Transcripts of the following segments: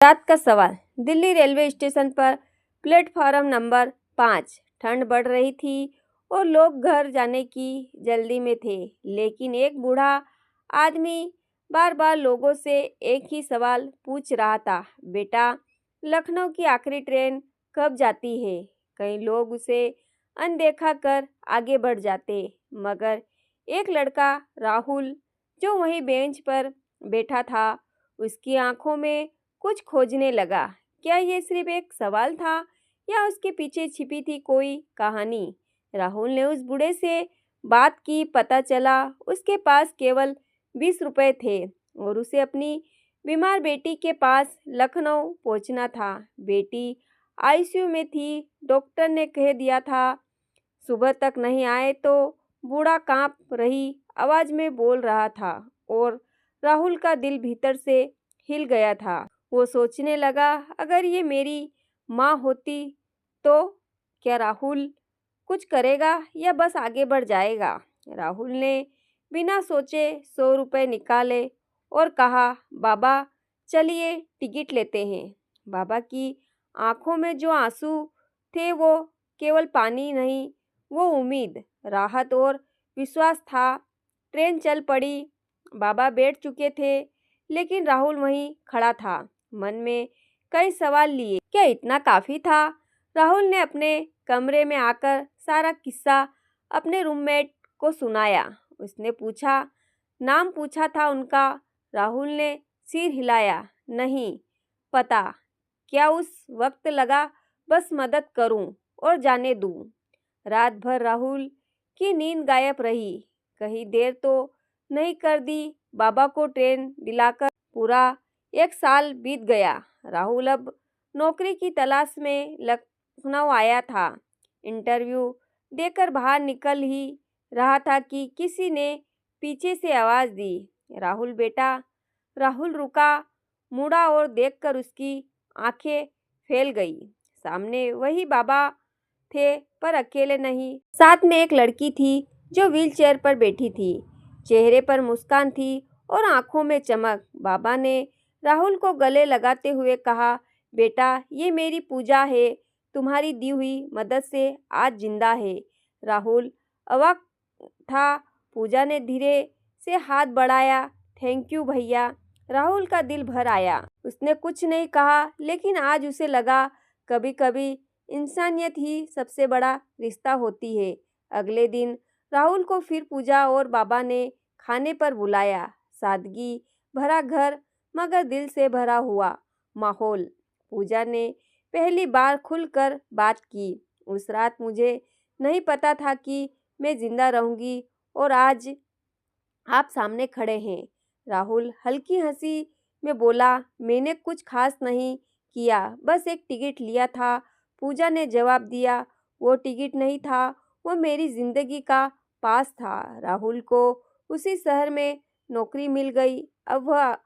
रात का सवाल। दिल्ली रेलवे स्टेशन पर प्लेटफॉर्म नंबर 5। ठंड बढ़ रही थी और लोग घर जाने की जल्दी में थे, लेकिन एक बूढ़ा आदमी बार बार लोगों से एक ही सवाल पूछ रहा था, बेटा, लखनऊ की आखिरी ट्रेन कब जाती है? कई लोग उसे अनदेखा कर आगे बढ़ जाते, मगर एक लड़का राहुल, जो वहीं बेंच पर बैठा था, उसकी आंखों में कुछ खोजने लगा। क्या ये सिर्फ एक सवाल था या उसके पीछे छिपी थी कोई कहानी? राहुल ने उस बूढ़े से बात की। पता चला उसके पास केवल 20 रुपए थे और उसे अपनी बीमार बेटी के पास लखनऊ पहुंचना था। बेटी आईसीयू में थी। डॉक्टर ने कह दिया था सुबह तक नहीं आए तो। बूढ़ा कांप रही आवाज में बोल रहा था और राहुल का दिल भीतर से हिल गया था। वो सोचने लगा, अगर ये मेरी माँ होती तो क्या राहुल कुछ करेगा या बस आगे बढ़ जाएगा? राहुल ने बिना सोचे 100 रुपये निकाले और कहा, बाबा चलिए टिकट लेते हैं। बाबा की आंखों में जो आंसू थे वो केवल पानी नहीं, वो उम्मीद, राहत और विश्वास था। ट्रेन चल पड़ी। बाबा बैठ चुके थे, लेकिन राहुल वहीं खड़ा था, मन में कई सवाल लिए। क्या इतना काफी था? राहुल ने अपने कमरे में आकर सारा किस्सा अपने रूममेट को सुनाया। उसने पूछा, नाम पूछा था उनका? राहुल ने सिर हिलाया, नहीं पता। क्या उस वक्त लगा बस मदद करूं और जाने दूं। रात भर राहुल की नींद गायब रही। कहीं देर तो नहीं कर दी। बाबा को ट्रेन दिलाकर पूरा 1 साल बीत गया। राहुल अब नौकरी की तलाश में लखनऊ आया था। इंटरव्यू देकर बाहर निकल ही रहा था कि किसी ने पीछे से आवाज़ दी, राहुल बेटा। राहुल रुका, मुड़ा और देखकर उसकी आंखें फैल गई। सामने वही बाबा थे, पर अकेले नहीं, साथ में एक लड़की थी जो व्हीलचेयर पर बैठी थी। चेहरे पर मुस्कान थी और आंखों में चमक। बाबा ने राहुल को गले लगाते हुए कहा, बेटा, ये मेरी पूजा है, तुम्हारी दी हुई मदद से आज जिंदा है। राहुल अवाक था। पूजा ने धीरे से हाथ बढ़ाया। थैंक यू भैया। राहुल का दिल भर आया। उसने कुछ नहीं कहा, लेकिन आज उसे लगा कभी कभी इंसानियत ही सबसे बड़ा रिश्ता होती है। अगले दिन राहुल को फिर पूजा और बाबा ने खाने पर बुलाया। सादगी भरा घर, मगर दिल से भरा हुआ माहौल। पूजा ने पहली बार खुलकर बात की। उस रात मुझे नहीं पता था कि मैं जिंदा रहूंगी और आज आप सामने खड़े हैं। राहुल हल्की हंसी में बोला, मैंने कुछ खास नहीं किया, बस एक टिकट लिया था। पूजा ने जवाब दिया, वो टिकट नहीं था, वो मेरी जिंदगी का पास था। राहुल को उसी शहर में नौकरी मिल गई। अब वह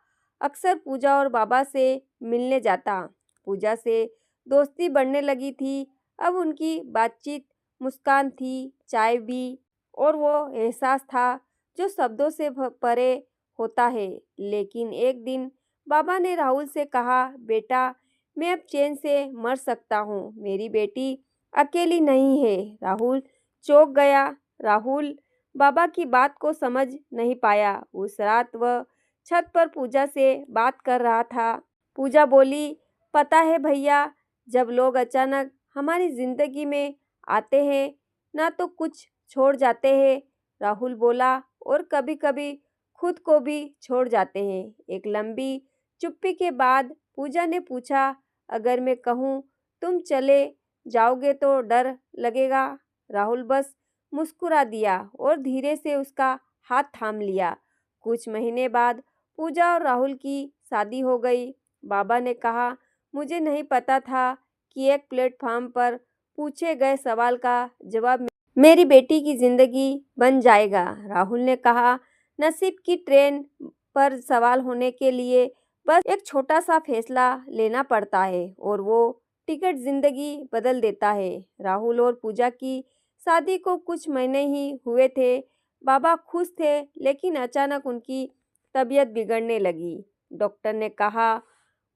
अक्सर पूजा और बाबा से मिलने जाता। पूजा से दोस्ती बढ़ने लगी थी। अब उनकी बातचीत मुस्कान थी, चाय भी, और वो एहसास था जो शब्दों से परे होता है। लेकिन एक दिन बाबा ने राहुल से कहा, बेटा, मैं अब चैन से मर सकता हूँ, मेरी बेटी अकेली नहीं है। राहुल चौंक गया। राहुल बाबा की बात को समझ नहीं पाया। उस रात वह छत पर पूजा से बात कर रहा था। पूजा बोली, पता है भैया, जब लोग अचानक हमारी जिंदगी में आते हैं ना तो कुछ छोड़ जाते हैं। राहुल बोला, और कभी कभी खुद को भी छोड़ जाते हैं। एक लंबी चुप्पी के बाद पूजा ने पूछा, अगर मैं कहूँ तुम चले जाओगे तो डर लगेगा? राहुल बस मुस्कुरा दिया और धीरे से उसका हाथ थाम लिया। कुछ महीने बाद पूजा और राहुल की शादी हो गई। बाबा ने कहा, मुझे नहीं पता था कि एक प्लेटफॉर्म पर पूछे गए सवाल का जवाब मेरी बेटी की जिंदगी बन जाएगा। राहुल ने कहा, नसीब की ट्रेन पर सवाल होने के लिए बस एक छोटा सा फैसला लेना पड़ता है और वो टिकट जिंदगी बदल देता है। राहुल और पूजा की शादी को कुछ महीने ही हुए थे। बाबा खुश थे, लेकिन अचानक उनकी तबीयत बिगड़ने लगी। डॉक्टर ने कहा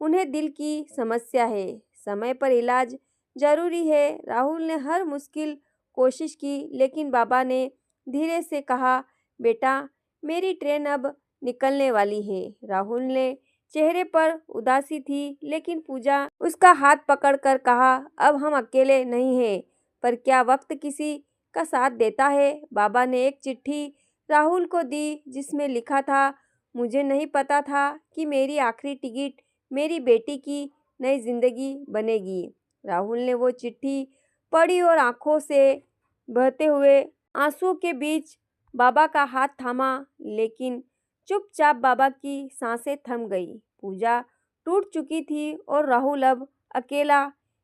उन्हें दिल की समस्या है, समय पर इलाज जरूरी है। राहुल ने हर मुश्किल कोशिश की, लेकिन बाबा ने धीरे से कहा, बेटा मेरी ट्रेन अब निकलने वाली है। राहुल ने चेहरे पर उदासी थी, लेकिन पूजा उसका हाथ पकड़कर कहा, अब हम अकेले नहीं हैं, पर क्या वक्त किसी का साथ देता है। बाबा ने एक चिट्ठी राहुल को दी, जिसमें लिखा था, मुझे नहीं पता था कि मेरी आखिरी टिकट मेरी बेटी की नई जिंदगी बनेगी। राहुल ने वो चिट्ठी पढ़ी और आंखों से बहते हुए आंसुओं के बीच बाबा का हाथ थामा, लेकिन चुपचाप बाबा की सांसें थम गई। पूजा टूट चुकी थी और राहुल अब अकेला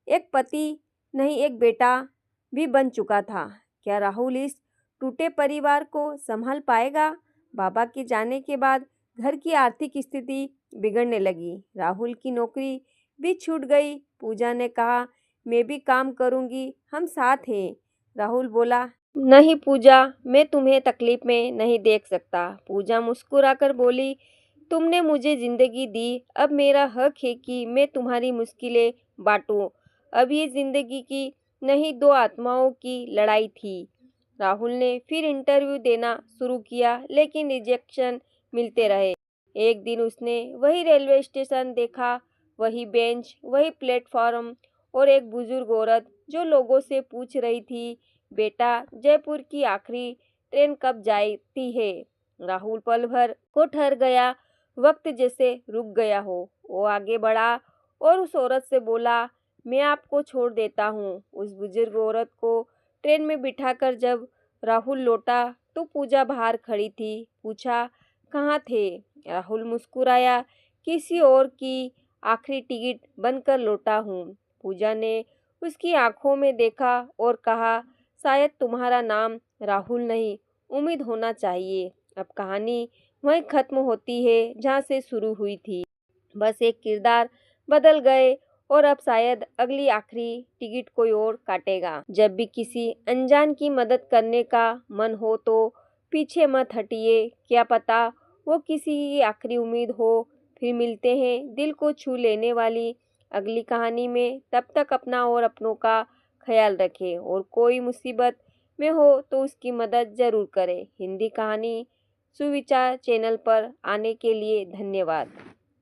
एक पति नहीं, एक बेटा भी बन चुका था। क्या राहुल इस टूटे परिवार को संभाल पाएगा? बाबा के जाने के बाद घर की आर्थिक स्थिति बिगड़ने लगी। राहुल की नौकरी भी छूट गई। पूजा ने कहा, मैं भी काम करूंगी, हम साथ हैं। राहुल बोला, नहीं पूजा, मैं तुम्हें तकलीफ में नहीं देख सकता। पूजा मुस्कुराकर बोली, तुमने मुझे जिंदगी दी, अब मेरा हक है कि मैं तुम्हारी मुश्किलें बांटूं। अब ये जिंदगी की नहीं, दो आत्माओं की लड़ाई थी। राहुल ने फिर इंटरव्यू देना शुरू किया, लेकिन रिजेक्शन मिलते रहे। एक दिन उसने वही रेलवे स्टेशन देखा, वही बेंच, वही प्लेटफॉर्म और एक बुजुर्ग औरत जो लोगों से पूछ रही थी, बेटा जयपुर की आखिरी ट्रेन कब जाती है। राहुल पल भर को ठहर गया, वक्त जैसे रुक गया हो। वो आगे बढ़ा और उस औरत से बोला, मैं आपको छोड़ देता हूँ। उस बुजुर्ग औरत को ट्रेन में बिठाकर जब राहुल लौटा तो पूजा बाहर खड़ी थी। पूछा, कहाँ थे? राहुल मुस्कुराया, किसी और की आखिरी टिकट बनकर लौटा हूँ। पूजा ने उसकी आंखों में देखा और कहा, शायद तुम्हारा नाम राहुल नहीं, उम्मीद होना चाहिए। अब कहानी वहीं खत्म होती है जहाँ से शुरू हुई थी। बस एक किरदार बदल गए और अब शायद अगली आखिरी टिकट कोई और काटेगा। जब भी किसी अनजान की मदद करने का मन हो तो पीछे मत हटिए, क्या पता वो किसी की आखिरी उम्मीद हो। फिर मिलते हैं दिल को छू लेने वाली अगली कहानी में। तब तक अपना और अपनों का ख्याल रखें और कोई मुसीबत में हो तो उसकी मदद ज़रूर करें। हिंदी कहानी सुविचार चैनल पर आने के लिए धन्यवाद।